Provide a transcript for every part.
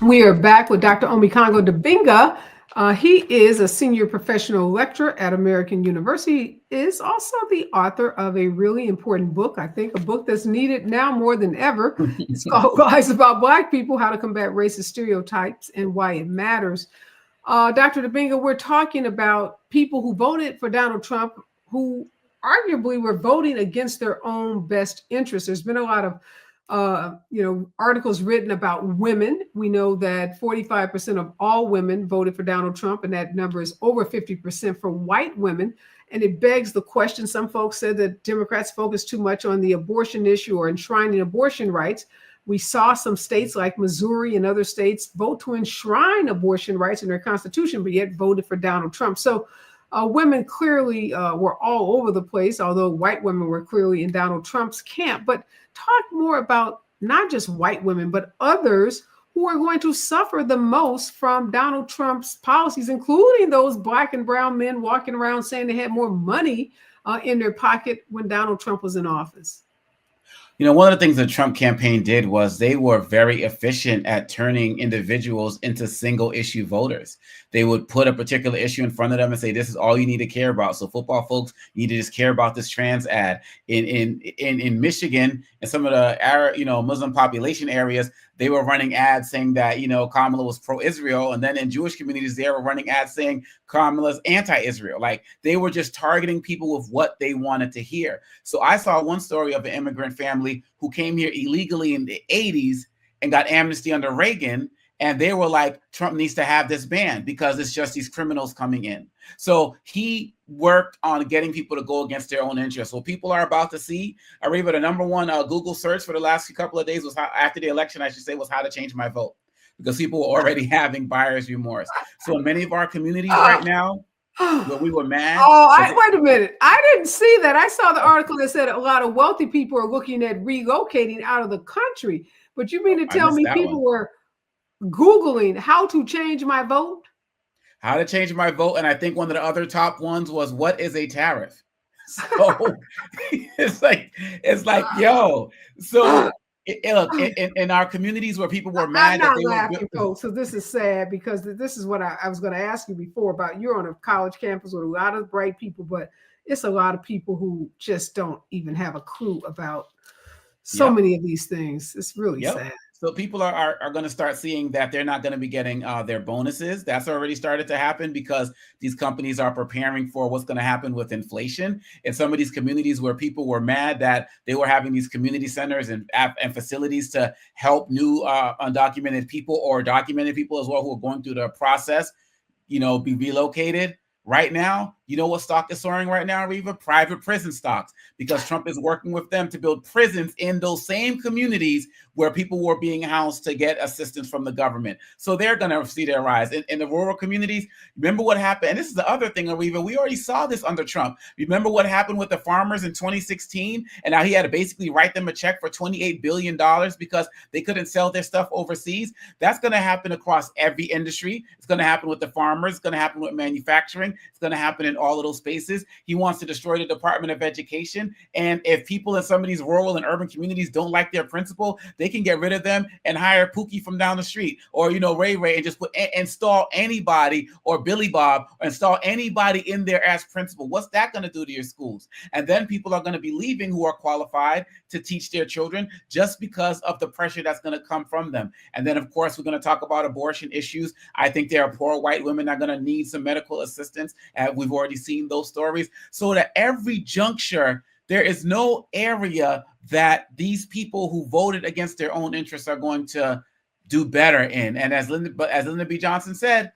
We are back with Dr. Omikongo Dibinga. He is a senior professional lecturer at American University, is also the author of a really important book, I think, a book that's needed now more than ever. It's called Lies About Black People, How to Combat Racist Stereotypes and Why It Matters. Dr. Dibinga, we're talking about people who voted for Donald Trump, who arguably were voting against their own best interests. There's been a lot of articles written about women. We know that 45% of all women voted for Donald Trump, and that number is over 50% for white women. And it begs the question, some folks said that Democrats focus too much on the abortion issue or enshrining abortion rights. We saw some states like Missouri and other states vote to enshrine abortion rights in their constitution, but yet voted for Donald Trump. So women clearly were all over the place, although white women were clearly in Donald Trump's camp. But talk more about not just white women, but others who are going to suffer the most from Donald Trump's policies, including those black and brown men walking around saying they had more money in their pocket when Donald Trump was in office. One of the things the Trump campaign did was they were very efficient at turning individuals into single issue voters. They would put a particular issue in front of them and say, this is all you need to care about. So football folks, you need to just care about this trans ad. In Michigan and some of the Arab, Muslim population areas, they were running ads saying that, Kamala was pro-Israel. And then in Jewish communities, they were running ads saying Kamala's anti-Israel. Like they were just targeting people with what they wanted to hear. So I saw one story of an immigrant family who came here illegally in the 80s and got amnesty under Reagan. And they were like, Trump needs to have this banned because it's just these criminals coming in. So he worked on getting people to go against their own interests. What people are about to see, Areva, the number one Google search for the last couple of days was after the election, I should say, was how to change my vote, because people were already having buyer's remorse. So in many of our communities right now, where we were mad. Wait a minute. I didn't see that. I saw the article that said a lot of wealthy people are looking at relocating out of the country. But you mean to tell me people were Googling how to change my vote? How to change my vote. And I think one of the other top ones was, what is a tariff? So it's like, yo. So look, in our communities where people were mad, I'm not laughing, folks. So this is sad, because this is what I was going to ask you before about, you're on a college campus with a lot of bright people, but it's a lot of people who just don't even have a clue about so many of these things. It's really sad. So people are going to start seeing that they're not going to be getting their bonuses. That's already started to happen because these companies are preparing for what's going to happen with inflation. In some of these communities where people were mad that they were having these community centers and facilities to help new undocumented people or documented people as well who are going through the process, be relocated. Right now, you know what stock is soaring right now, Areva? Private prison stocks, because Trump is working with them to build prisons in those same communities where people were being housed to get assistance from the government. So they're going to see their rise. In the rural communities, remember what happened? And this is the other thing, Areva, we already saw this under Trump. Remember what happened with the farmers in 2016? And now he had to basically write them a check for $28 billion because they couldn't sell their stuff overseas. That's going to happen across every industry. It's going to happen with the farmers. It's going to happen with manufacturing. It's going to happen in all of those spaces. He wants to destroy the Department of Education. And if people in some of these rural and urban communities don't like their principal, they can get rid of them and hire Pookie from down the street, or, Ray Ray, and just install anybody, or Billy Bob, or install anybody in there as principal. What's that going to do to your schools? And then people are going to be leaving who are qualified to teach their children just because of the pressure that's going to come from them. And then, of course, we're going to talk about abortion issues. I think there are poor white women that are going to need some medical assistance. We've already seen those stories. So at every juncture, there is no area that these people who voted against their own interests are going to do better in. And as Lyndon B. Johnson said,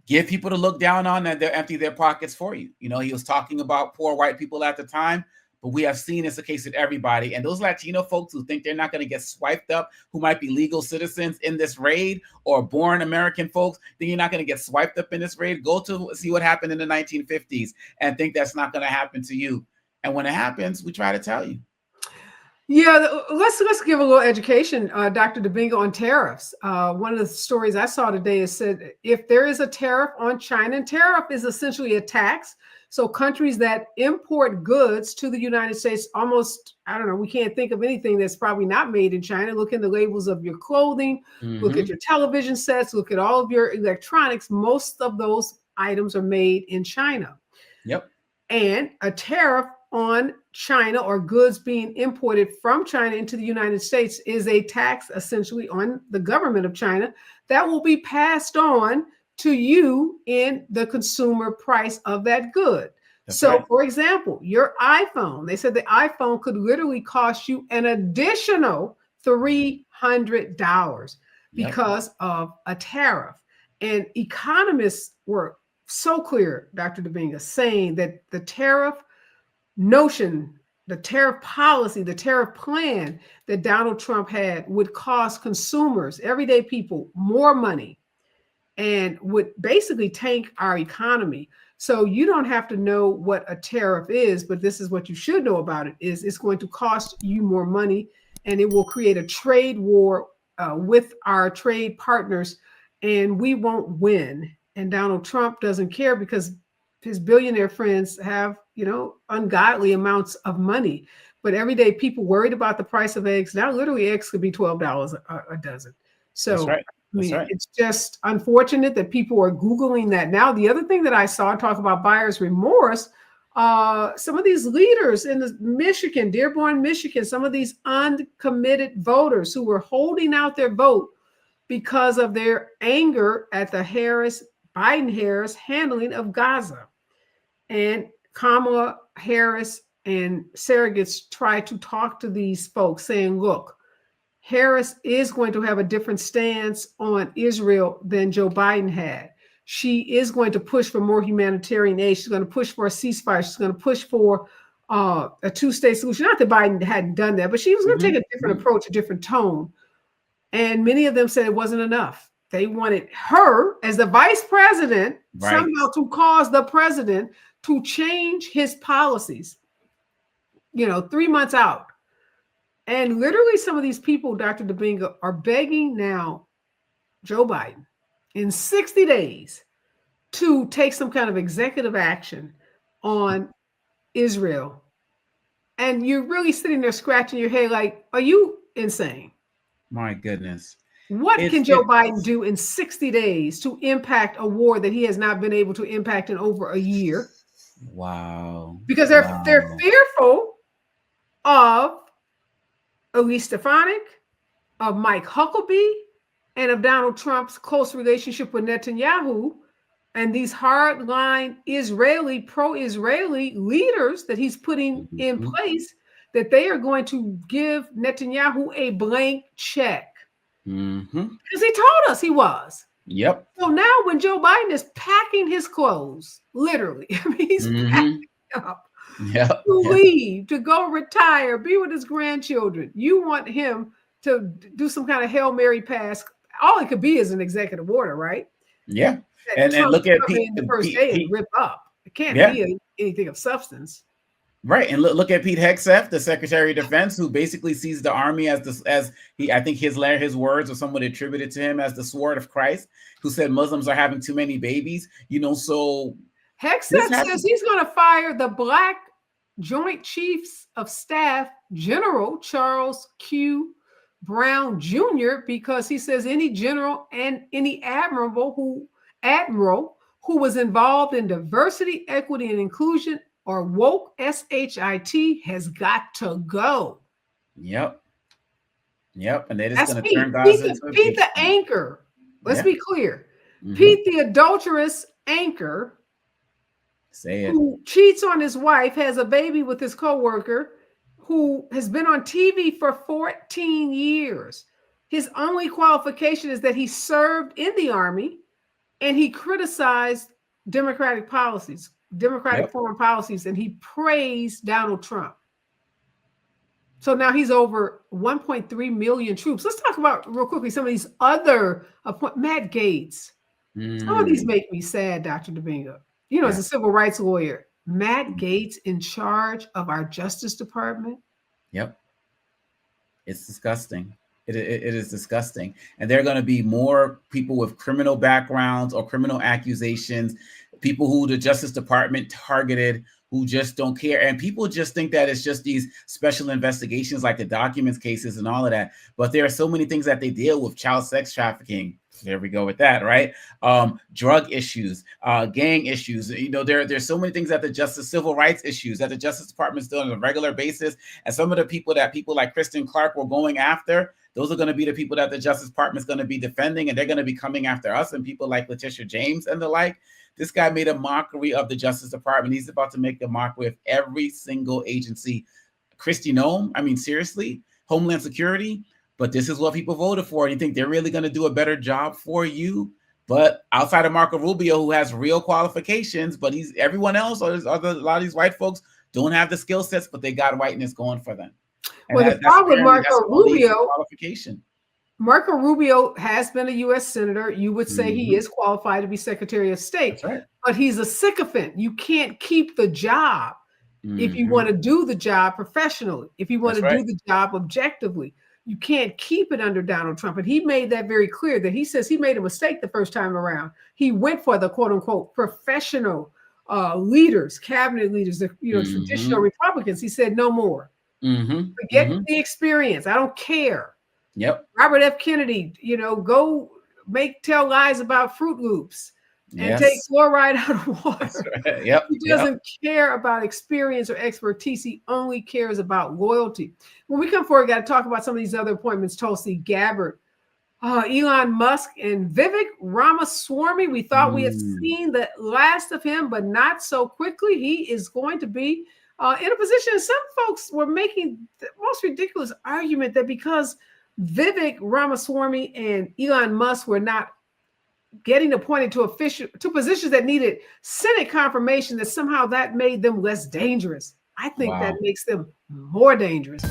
get people to look down on that they'll empty their pockets for you. He was talking about poor white people at the time, but we have seen it's the case with everybody. And those Latino folks who think they're not going to get swiped up, who might be legal citizens in this raid, or born American folks, think you're not going to get swiped up in this raid, go to see what happened in the 1950s and think that's not going to happen to you. And when it happens, we try to tell you. Yeah, let's give a little education, Dr. Dibinga, on tariffs. One of the stories I saw today is said if there is a tariff on China, and tariff is essentially a tax, So countries that import goods to the United States, almost, I don't know, we can't think of anything that's probably not made in China. Look in the labels of your clothing, look at your television sets, look at all of your electronics. Most of those items are made in China. Yep. And a tariff on China or goods being imported from China into the United States is a tax essentially on the government of China that will be passed on to you in the consumer price of that good. That's So, right. for example, your iPhone, they said the iPhone could literally cost you an additional $300 because of a tariff. And economists were so clear, Dr. Dominguez, saying that the tariff notion, the tariff policy, the tariff plan that Donald Trump had would cost consumers, everyday people, more money and would basically tank our economy. So you don't have to know what a tariff is, but this is what you should know about it, is it's going to cost you more money and it will create a trade war with our trade partners and we won't win. And Donald Trump doesn't care because his billionaire friends have, ungodly amounts of money. But everyday people worried about the price of eggs. Now, literally, eggs could be $12 a dozen. So, That's right. That's right. It's just unfortunate that people are Googling that now. The other thing that I saw, talk about buyer's remorse, some of these leaders in Michigan, Dearborn, Michigan, some of these uncommitted voters who were holding out their vote because of their anger at the Biden-Harris handling of Gaza. And Kamala Harris and surrogates try to talk to these folks saying, look, Harris is going to have a different stance on Israel than Joe Biden had. She is going to push for more humanitarian aid. She's going to push for a ceasefire. She's going to push for a two-state solution. Not that Biden hadn't done that, but she was going to take a different approach, a different tone. And many of them said it wasn't enough. They wanted her as the vice president somehow to cause the president to change his policies, 3 months out. And literally some of these people, Dr. Domingo, are begging now Joe Biden in 60 days to take some kind of executive action on Israel. And you're really sitting there scratching your head like, are you insane? My goodness. What can Joe Biden do in 60 days to impact a war that he has not been able to impact in over a year? Wow. Because they're fearful of Elise Stefanik, of Mike Huckabee, and of Donald Trump's close relationship with Netanyahu and these hardline pro-Israeli leaders that he's putting in place, that they are going to give Netanyahu a blank check. Because he told us he was. Yep. So now when Joe Biden is packing his clothes, literally, he's packing up to leave, to go retire, be with his grandchildren. You want him to do some kind of Hail Mary pass. All it could be is an executive order, right? Yeah. And look at Pete the first day and rip up. It can't be anything of substance. Right. And look at Pete Hegseth, the Secretary of Defense, who basically sees the army I think his words or someone attributed to him as the sword of Christ, who said Muslims are having too many babies, so Hegseth says he's going to fire the Black Joint Chiefs of Staff General Charles Q. Brown Jr. because he says any general and any admiral who was involved in diversity, equity, and inclusion or woke SHIT has got to go. Yep. And they're just going to Pete. turn Gaza into Pete the anchor. Let's be clear. Pete the adulterous anchor who cheats on his wife, has a baby with his coworker, who has been on TV for 14 years. His only qualification is that he served in the Army and he criticized Democratic policies, foreign policies, and he praised Donald Trump. So now he's over 1.3 million troops. Let's talk about real quickly some of these other Matt Gaetz. Some of these make me sad, Dr. Domingo. As a civil rights lawyer, Matt Gaetz in charge of our Justice Department. Yep. It's disgusting. It is disgusting. And there are going to be more people with criminal backgrounds or criminal accusations people who the Justice Department targeted, who just don't care. And people just think that it's just these special investigations like the documents cases and all of that. But there are so many things that they deal with: child sex trafficking. There we go with that, right? Drug issues, gang issues. You know, there's so many things that the civil rights issues that the Justice Department is doing on a regular basis. And some of the people like Kristen Clark were going after, those are going to be the people that the Justice Department is going to be defending, and they're going to be coming after us and people like Letitia James and the like. This guy made a mockery of the Justice Department. He's about to make the mockery of every single agency. Kristi Noem, I mean, seriously, Homeland Security. But this is what people voted for. And you think they're really going to do a better job for you? But outside of Marco Rubio, who has real qualifications, but everyone else, or a lot of these white folks don't have the skill sets, but they got whiteness going for them. And well, the problem with Marco Rubio, qualification. Marco Rubio has been a U.S. senator. You would say he is qualified to be Secretary of State, That's right. But he's a sycophant. You can't keep the job if you want to do the job professionally, if you want to do the job objectively. You can't keep it under Donald Trump. And he made that very clear, that he says he made a mistake the first time around. He went for the quote unquote professional leaders, cabinet leaders, the traditional Republicans. He said no more. Forget the experience. I don't care. Yep. Robert F. Kennedy, go tell lies about Fruit Loops and take fluoride out of water. Right. Yep. He doesn't care about experience or expertise. He only cares about loyalty. When we come forward, we got to talk about some of these other appointments: Tulsi Gabbard, Elon Musk, and Vivek Ramaswamy. We thought we had seen the last of him, but not so quickly. He is going to be in a position. Some folks were making the most ridiculous argument that because Vivek Ramaswamy and Elon Musk were not getting appointed to positions that needed Senate confirmation, that somehow that made them less dangerous. I think that makes them more dangerous.